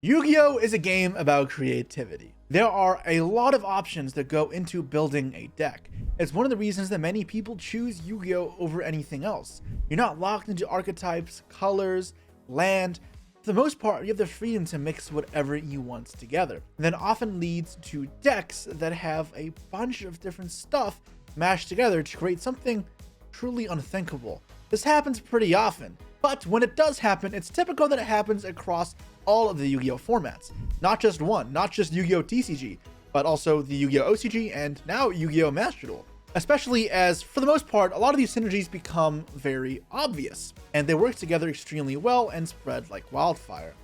Yu-Gi-Oh is a game about creativity. There are a lot of options that go into building a deck. It's one of the reasons that many people choose Yu-Gi-Oh over anything else. You're not locked into archetypes, colors, land. For the most part, you have the freedom to mix whatever you want together. And that often leads to decks that have a bunch of different stuff mashed together to create something truly unthinkable. This happens pretty often, but when it does happen, it's typical that it happens across all of the Yu-Gi-Oh formats. Not just one, not just Yu-Gi-Oh TCG, but also the Yu-Gi-Oh OCG and now Yu-Gi-Oh Master Duel. Especially as, for the most part, a lot of these synergies become very obvious, and they work together extremely well and spread like wildfire.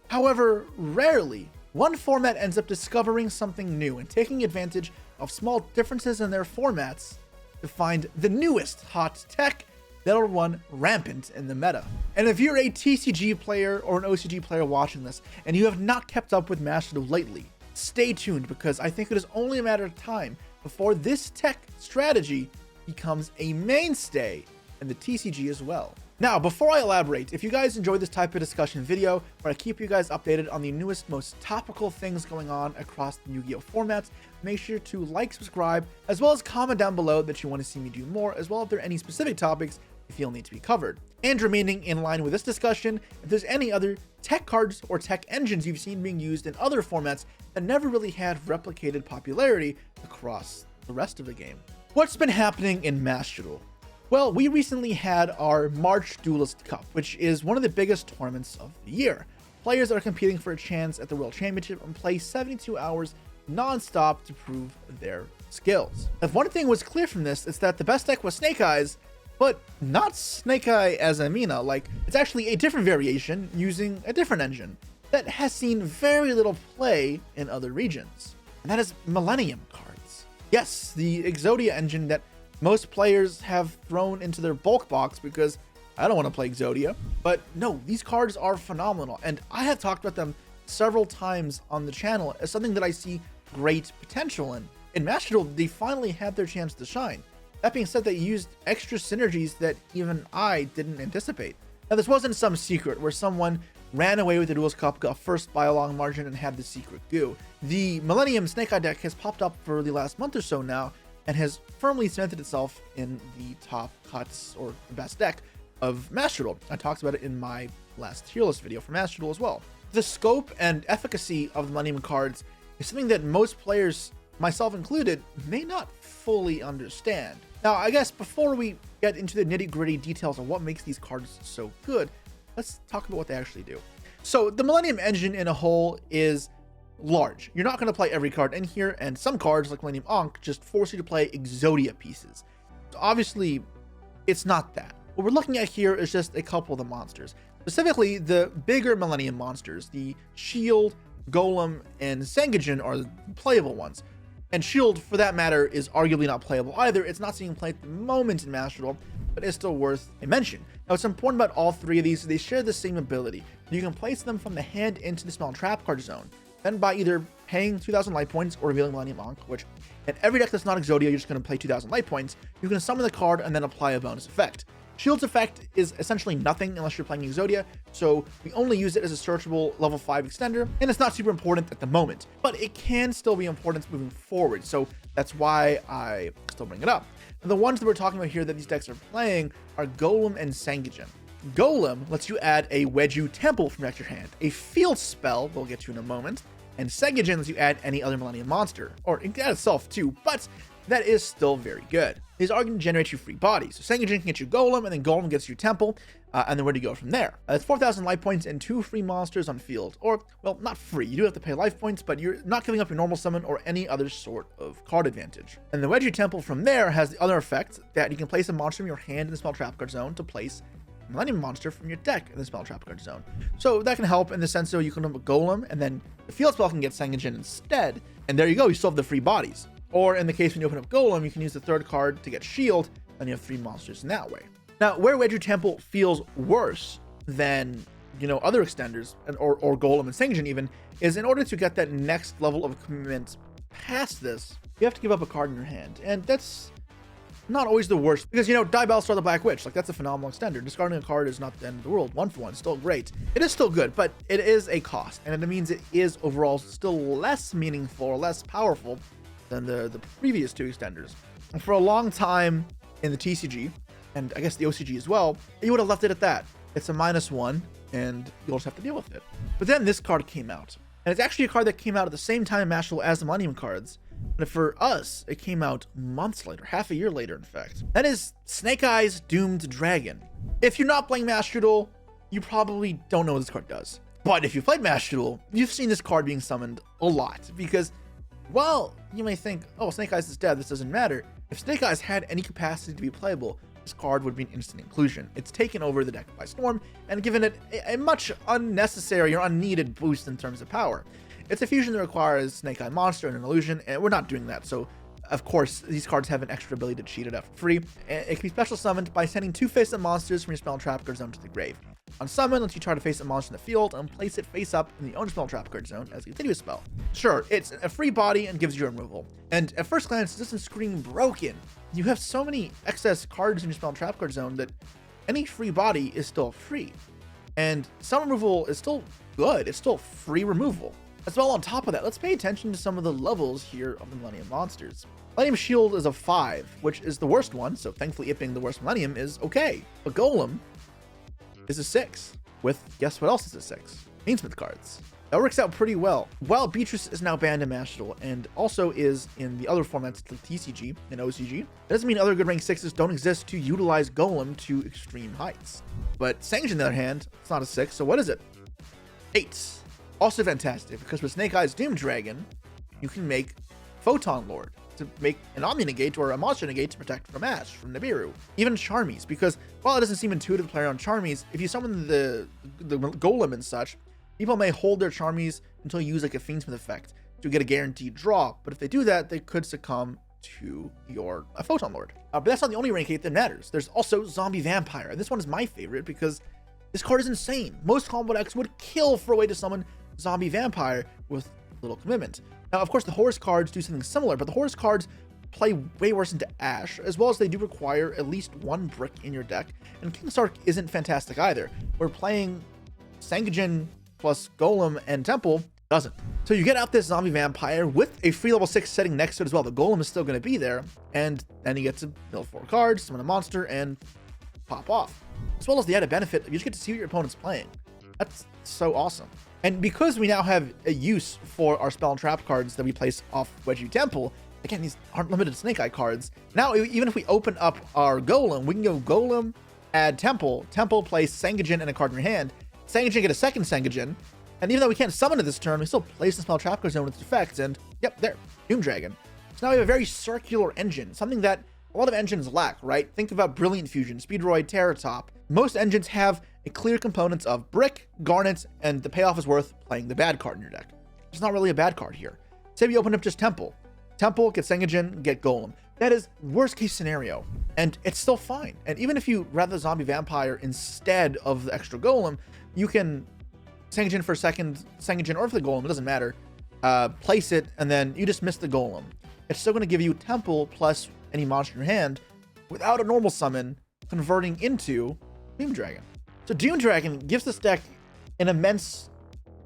However, rarely, one format ends up discovering something new and taking advantage of small differences in their formats to find the newest hot tech that'll run rampant in the meta. And if you're a TCG player or an OCG player watching this, and you have not kept up with Master Duel lately, stay tuned, because I think it is only a matter of time before this tech strategy becomes a mainstay in the TCG as well. Now, before I elaborate, if you guys enjoy this type of discussion video, where I keep you guys updated on the newest, most topical things going on across the Yu-Gi-Oh formats, make sure to like, subscribe, as well as comment down below that you want to see me do more, as well if there are any specific topics you feel need to be covered. And remaining in line with this discussion, if there's any other tech cards or tech engines you've seen being used in other formats that never really had replicated popularity across the rest of the game. What's been happening in Master Duel? Well, we recently had our March Duelist Cup, which is one of the biggest tournaments of the year. Players are competing for a chance at the World Championship and play 72 hours non-stop to prove their skills. If one thing was clear from this, it's that the best deck was Snake Eyes, but not Snake Eye as Amina. Like, it's actually a different variation using a different engine that has seen very little play in other regions. And that is Millennium cards. Yes, the Exodia engine that most players have thrown into their bulk box because I don't want to play Exodia. But no, these cards are phenomenal, and I have talked about them several times on the channel as something that I see great potential in. In Master Duel, they finally had their chance to shine. That being said, they used extra synergies that even I didn't anticipate. Now, this wasn't some secret where someone ran away with the Duelist Cup, got first by a long margin, and had the secret goo. The Millennium Snake Eye deck has popped up for the last month or so now, and has firmly cemented itself in the top cuts or the best deck of Master Duel. I talked about it in my last tier list video for Master Duel as well. The scope and efficacy of the Millennium cards is something that most players, myself included, may not fully understand. Now, I guess before we get into the nitty-gritty details of what makes these cards so good, let's talk about what they actually do. So the Millennium engine in a whole is large. You're not going to play every card in here, and some cards like Millennium Ankh just force you to play Exodia pieces. So obviously, it's not that. What we're looking at here is just a couple of the monsters. Specifically, the bigger Millennium monsters, the Shield, Golem, and Sangajin are the playable ones. And Shield, for that matter, is arguably not playable either. It's not seeing play at the moment in Master Duel, but it's still worth a mention. Now, what's important about all three of these is they share the same ability. You can place them from the hand into the spell and trap card zone, then by either paying 2,000 life points or revealing Millennium Ankh, which in every deck that's not Exodia, you're just going to play 2,000 life points. You can summon the card and then apply a bonus effect. Shield's effect is essentially nothing unless you're playing Exodia, so we only use it as a searchable level 5 extender, and it's not super important at the moment, but it can still be important moving forward, so that's why I still bring it up. And the ones that we're talking about here that these decks are playing are Golem and Sangajin. Golem lets you add a Yugioh Temple from your hand, a field spell we'll get to in a moment, and Sangajin lets you add any other Millennium monster, or it can add itself too, but that is still very good. These are going to generate you free bodies. So Sangajin can get you Golem, and then Golem gets you Temple, and then where do you go from there? That's 4,000 life points and 2 free monsters on field. Or, well, not free. You do have to pay life points, but you're not giving up your normal summon or any other sort of card advantage. And the Yugioh Temple from there has the other effect that you can place a monster from your hand in the spell trap card zone to place a Millennium monster from your deck in the spell trap card zone. So that can help in the sense that you can have a Golem, and then the field spell can get Sangajin instead. And there you go, you still have the free bodies. Or in the case when you open up Golem, you can use the third card to get Shield, and you have 3 monsters in that way. Now, where Yugioh Temple feels worse than, other extenders, or Golem and Sangajin even, is in order to get that next level of commitment past this, you have to give up a card in your hand. And that's not always the worst, because, you know, Die Battlestar the Black Witch, like, that's a phenomenal extender. Discarding a card is not the end of the world. 1-for-1, still great. It is still good, but it is a cost, and it means it is overall still less meaningful or less powerful than the previous 2 extenders. And for a long time in the TCG, and I guess the OCG as well, you would have left it at that. It's a -1, and you'll just have to deal with it. But then this card came out, and it's actually a card that came out at the same time Mashable as the Millennium cards. But for us, it came out months later, half a year later, in fact. That is Snake Eyes Doomed Dragon. If you're not playing Master Duel, you probably don't know what this card does. But if you played Master Duel, you've seen this card being summoned a lot, because, well, you may think, oh, Snake Eyes is dead, this doesn't matter. If Snake Eyes had any capacity to be playable, this card would be an instant inclusion. It's taken over the deck by storm and given it a much unnecessary or unneeded boost in terms of power. It's a fusion that requires Snake Eye Monster and an illusion, and we're not doing that, so of course these cards have an extra ability to cheat it out for free. It can be special summoned by sending 2 face-up monsters from your spell and trap card zone to the grave. On summon, lets you try to face a monster in the field and place it face up in the own spell and trap card zone as a continuous spell. Sure, it's a free body and gives you removal, and at first glance it doesn't scream broken. You have so many excess cards in your spell and trap card zone that any free body is still free, and some removal is still good. It's still free removal. As well, on top of that, let's pay attention to some of the levels here of the Millennium monsters. Millennium Shield is a 5, which is the worst one, so thankfully it being the worst Millennium is okay. But Golem is a 6, with, guess what else is a 6? Fiendsmith cards. That works out pretty well. While Beatrice is now banned in Master Duel, and also is in the other formats like TCG and OCG, that doesn't mean other good rank 6s don't exist to utilize Golem to extreme heights. But Sanction, on the other hand, it's not a 6, so what is it? 8. Also fantastic, because with Snake Eyes Doom Dragon, you can make Photon Lord to make an Omni Negate or a Monster Negate to protect from Ash, from Nibiru. Even Charmies, because while it doesn't seem intuitive to play around Charmies, if you summon the Golem and such, people may hold their Charmies until you use like a Fiendsmith effect to get a guaranteed draw, but if they do that, they could succumb to your Photon Lord. But that's not the only rank 8 that matters. There's also Zombie Vampire, and this one is my favorite because this card is insane. Most combo decks would kill for a way to summon Zombie Vampire with little commitment. Now, of course, the Horus cards do something similar, but the Horus cards play way worse into Ash, as well as they do require at least 1 brick in your deck, and Kingstark isn't fantastic either. We're playing Sangajin plus Golem and Temple doesn't. So you get out this Zombie Vampire with a free level 6 setting next to it as well. The Golem is still going to be there, and then you get to mill 4 cards, summon a monster, and pop off. As well as the added benefit, you just get to see what your opponent's playing. That's so awesome. And because we now have a use for our spell and trap cards that we place off Wedgie Temple, again, these aren't limited Snake Eye cards. Now, even if we open up our Golem, we can go Golem, add Temple, Temple, place Sangajin and a card in your hand, Sangajin get a second Sangajin, and even though we can't summon it this turn, we still place the spell trap card zone with its effects, and yep, there, Doom Dragon. So now we have a very circular engine, something that a lot of engines lack, right? Think about Brilliant Fusion, Speedroid, Terror Top. Most engines have a clear components of brick, garnet, and the payoff is worth playing the bad card in your deck. There's not really a bad card here. Say we open up just Temple. Temple, get Sangajin, get Golem. That is worst case scenario, and it's still fine. And even if you rather Zombie Vampire instead of the extra Golem, you can Sangajin for a second, Sangajin or for the Golem, it doesn't matter. Place it, and then you just miss the Golem. It's still going to give you Temple plus any monster in your hand without a normal summon, converting into Doom Dragon. So Doom Dragon gives this deck an immense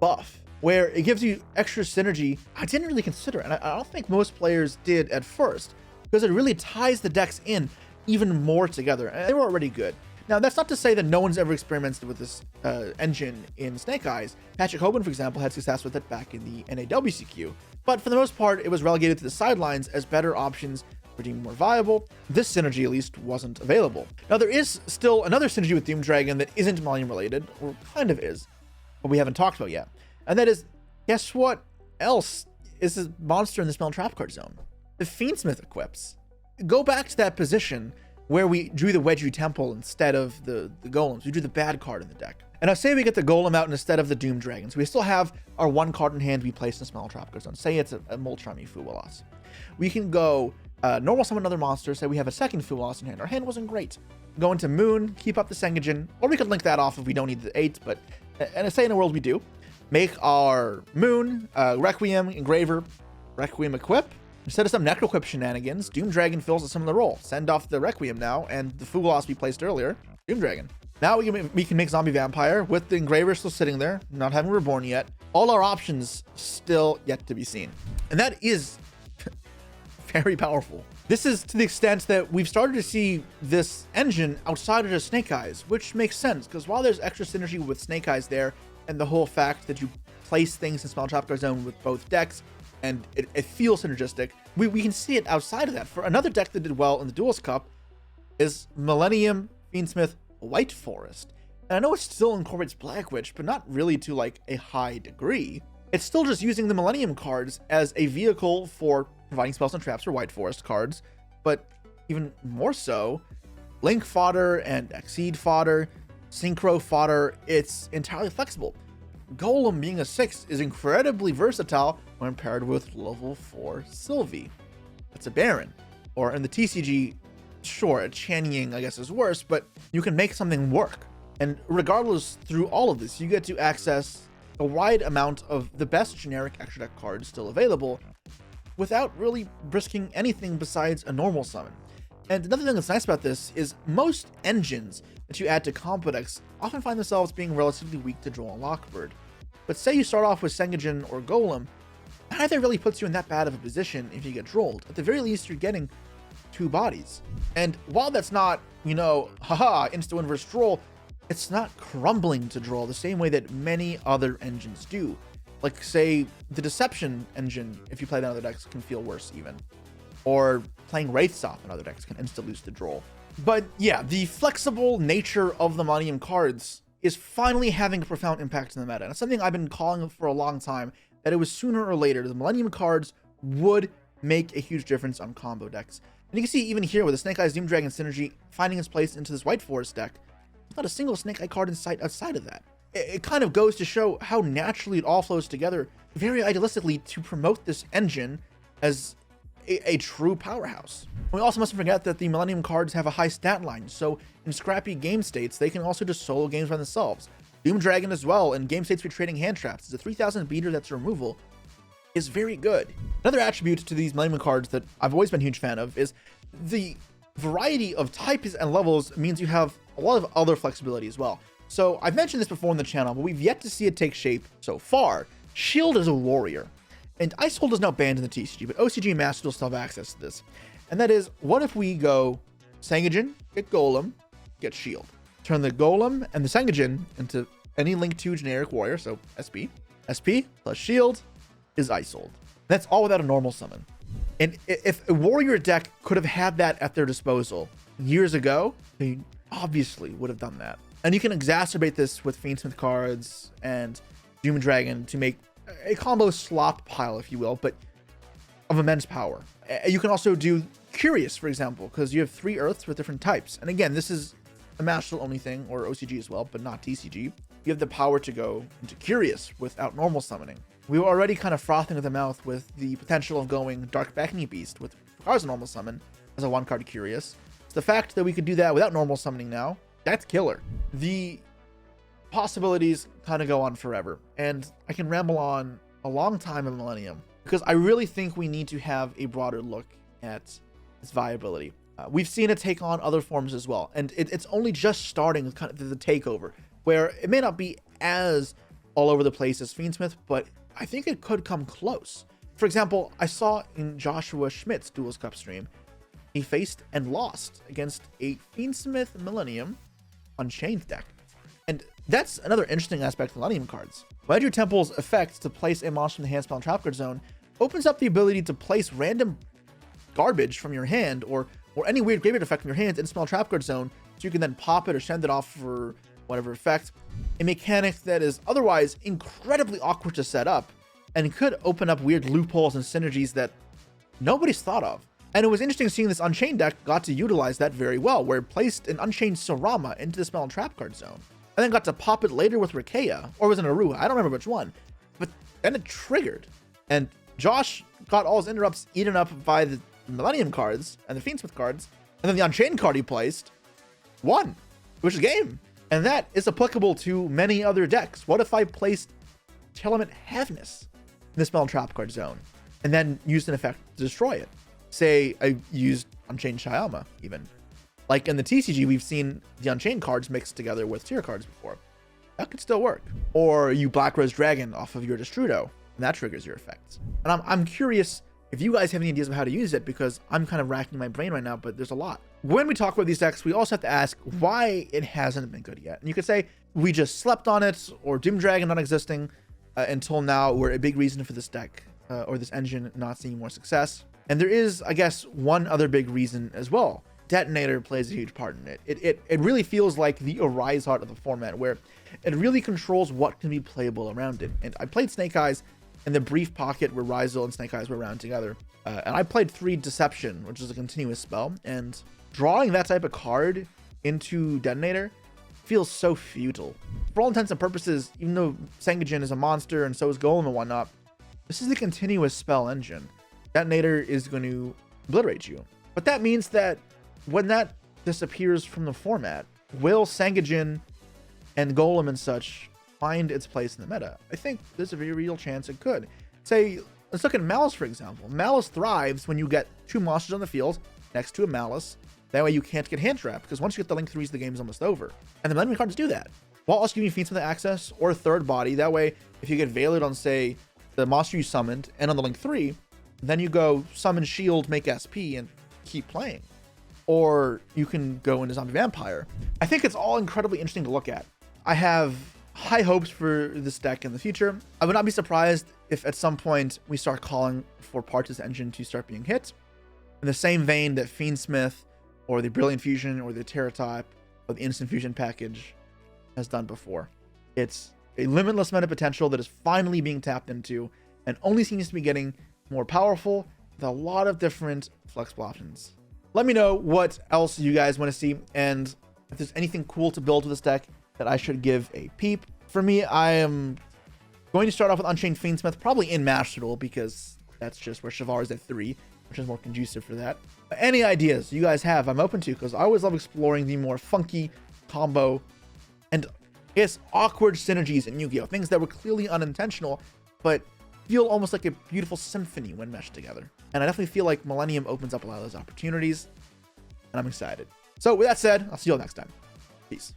buff, where it gives you extra synergy I didn't really consider, and I don't think most players did at first, because it really ties the decks in even more together, and they were already good. Now, that's not to say that no one's ever experimented with this engine in Snake Eyes. Patrick Hoban, for example, had success with it back in the NAWCQ, but for the most part, it was relegated to the sidelines as better options were deemed more viable. This synergy, at least, wasn't available. Now, there is still another synergy with Doom Dragon that isn't Millennium related, or kind of is, but we haven't talked about yet. And that is, guess what else is a monster in the spell and trap card zone? The Fiendsmith equips. Go back to that position where we drew the Wedgie Temple instead of the Golems. We drew the bad card in the deck. And I say we get the Golem out instead of the Doom Dragon. So we still have our 1 card in hand we place in the spell and trap card zone. Say it's a Molcharmy Fuwalas. We can go normal summon another monster. Say we have a second Fuwalas in hand. Our hand wasn't great. Go into Moon, keep up the Sangajin, or we could link that off if we don't need the 8, but, and I say in a world we do. Make our Moon, Requiem, Engraver, Requiem equip, Instead of some Necroquip shenanigans, Doom Dragon fills a similar role. Send off the Requiem now, and the Food Loss we placed earlier, Doom Dragon. Now we can make Zombie Vampire with the Engraver still sitting there, not having Reborn yet. All our options still yet to be seen. And that is very powerful. This is to the extent that we've started to see this engine outside of just Snake Eyes, which makes sense, because while there's extra synergy with Snake Eyes there, and the whole fact that you place things in Small Trapguard Zone with both decks, and it feels synergistic, we can see it outside of that. For another deck that did well in the Duels Cup is Millennium Fiendsmith White Forest. And I know it still incorporates Black Witch, but not really to like a high degree. It's still just using the Millennium cards as a vehicle for providing spells and traps for White Forest cards, but even more so, Link fodder and Exceed fodder, Synchro fodder, it's entirely flexible. Golem being a 6 is incredibly versatile when paired with level 4 Sylvie. That's a Baron. Or in the TCG, sure, a Channying I guess is worse, but you can make something work. And regardless, through all of this, you get to access a wide amount of the best generic extra deck cards still available without really risking anything besides a normal summon. And another thing that's nice about this is most engines that you add to combo decks often find themselves being relatively weak to Droll and Lockbird. But say you start off with Sengagen or Golem, neither really puts you in that bad of a position if you get Drolled. At the very least, you're getting 2 bodies. And while that's not, haha, insta-win versus Droll, it's not crumbling to Droll the same way that many other engines do. Like, say, the Deception engine, if you play that in other decks, can feel worse even. Or playing Wraithsoft in other decks can insta-lose the Droll. But yeah, the flexible nature of the Millennium cards is finally having a profound impact in the meta. And it's something I've been calling for a long time, that it was sooner or later the Millennium cards would make a huge difference on combo decks. And you can see even here with the Snake Eyes Doom Dragon synergy finding its place into this White Forest deck, there's not a single Snake Eye card in sight outside of that. It kind of goes to show how naturally it all flows together, very idealistically, to promote this engine as a true powerhouse. We also mustn't forget that the Millennium cards have a high stat line, so in scrappy game states, they can also just solo games by themselves. Doom Dragon as well, in game states for trading hand traps, is a 3000 beater that's removal, is very good. Another attribute to these Millennium cards that I've always been a huge fan of is the variety of types and levels means you have a lot of other flexibility as well. So I've mentioned this before on the channel, but we've yet to see it take shape so far. Shield is a warrior, and Icehold is now banned in the TCG, but OCG and Master still have access to this. And that is, what if we go Sengagen, get Golem, get Shield. Turn the Golem and the Sengagen into any Link 2 generic warrior, so SP. SP plus Shield is Icehold. That's all without a normal summon. And if a warrior deck could have had that at their disposal years ago, they obviously would have done that. And you can exacerbate this with Fiendsmith cards and Doom Dragon to make a combo slop pile, if you will, but of immense power. You can also do Curious, for example, because you have 3 Earths with different types. And again, this is a Master only thing, or OCG as well, but not TCG. You have the power to go into Curious without normal summoning. We were already kind of frothing at the mouth with the potential of going Dark Beckoning Beast with requires a normal summon as a 1-card Curious. So the fact that we could do that without normal summoning now, that's killer. The possibilities kind of go on forever, and I can ramble on a long time in Millennium because I really think we need to have a broader look at its viability. We've seen it take on other forms as well, and it's only just starting with kind of the takeover, where it may not be as all over the place as Fiendsmith, but I think it could come close. For example, I saw in Joshua Schmidt's Duels Cup stream, he faced and lost against a Fiendsmith Millennium Unchained deck. And that's another interesting aspect of Millennium cards. Ledger Temple's effect to place a monster in the hand spell and Trapguard Zone opens up the ability to place random garbage from your hand or any weird graveyard effect from your hands in spell and Trapguard Zone, so you can then pop it or send it off for whatever effect. A mechanic that is otherwise incredibly awkward to set up and could open up weird loopholes and synergies that nobody's thought of. And it was interesting seeing this Unchained deck got to utilize that very well, where it placed an Unchained Sorama into the spell and Trapguard Zone, and then got to pop it later with Rikeya, or was it Aruha? I don't remember which one, but then it triggered. And Josh got all his interrupts eaten up by the Millennium cards and the Fiendsmith cards, and then the Unchained card he placed won, which is game. And that is applicable to many other decks. What if I placed Telement Heaviness in the spell and Trapguard Zone? and then used an effect to destroy it. Say I used Unchained Shyama even. Like in the TCG, we've seen the Unchained cards mixed together with tier cards before. That could still work. Or you Black Rose Dragon off of your Destrudo, and that triggers your effects. And I'm curious if you guys have any ideas of how to use it, because I'm kind of racking my brain right now, but there's a lot. When we talk about these decks, we also have to ask why it hasn't been good yet. And you could say we just slept on it, or Doom Dragon not existing until now were a big reason for this deck or this engine not seeing more success. And there is, I guess, one other big reason as well. Detonator plays a huge part in it. It really feels like the Arise Heart of the format, where it really controls what can be playable around it. And I played Snake Eyes in the brief pocket where Rizal and Snake Eyes were around together. And I played 3 Deception, which is a continuous spell. And drawing that type of card into Detonator feels so futile. For all intents and purposes, even though Sangajin is a monster and so is Golem and whatnot, this is the continuous spell engine. Detonator is going to obliterate you. But that means that when that disappears from the format, will Sangajin and Golem and such find its place in the meta? I think there's a very real chance it could. Say, let's look at Malice, for example. Malice thrives when you get 2 monsters on the field next to a Malice. That way you can't get hand trapped, because once you get the link 3s, the game's almost over. And the Millennium cards do that, while also giving you Fiendsmith access or a third body. That way, if you get Veiled on, say, the monster you summoned and on the link 3, then you go summon shield, make SP, and keep playing. Or you can go into Zombie Vampire. I think it's all incredibly interesting to look at. I have high hopes for this deck in the future. I would not be surprised if at some point we start calling for parts of this engine to start being hit, in the same vein that Fiendsmith or the Brilliant Fusion or the Terratype or the Instant Fusion package has done before. It's a limitless meta potential that is finally being tapped into and only seems to be getting more powerful with a lot of different flexible options. Let me know what else you guys want to see, and if there's anything cool to build with this deck that I should give a peep. For me, I am going to start off with Unchained Fiendsmith, probably in Master Duel, because that's just where Shavar is at 3, which is more conducive for that. But any ideas you guys have, I'm open to, because I always love exploring the more funky combo and, I guess, awkward synergies in Yu-Gi-Oh! Things that were clearly unintentional, but feel almost like a beautiful symphony when meshed together. And I definitely feel like Millennium opens up a lot of those opportunities, and I'm excited. So with that said, I'll see you all next time. Peace.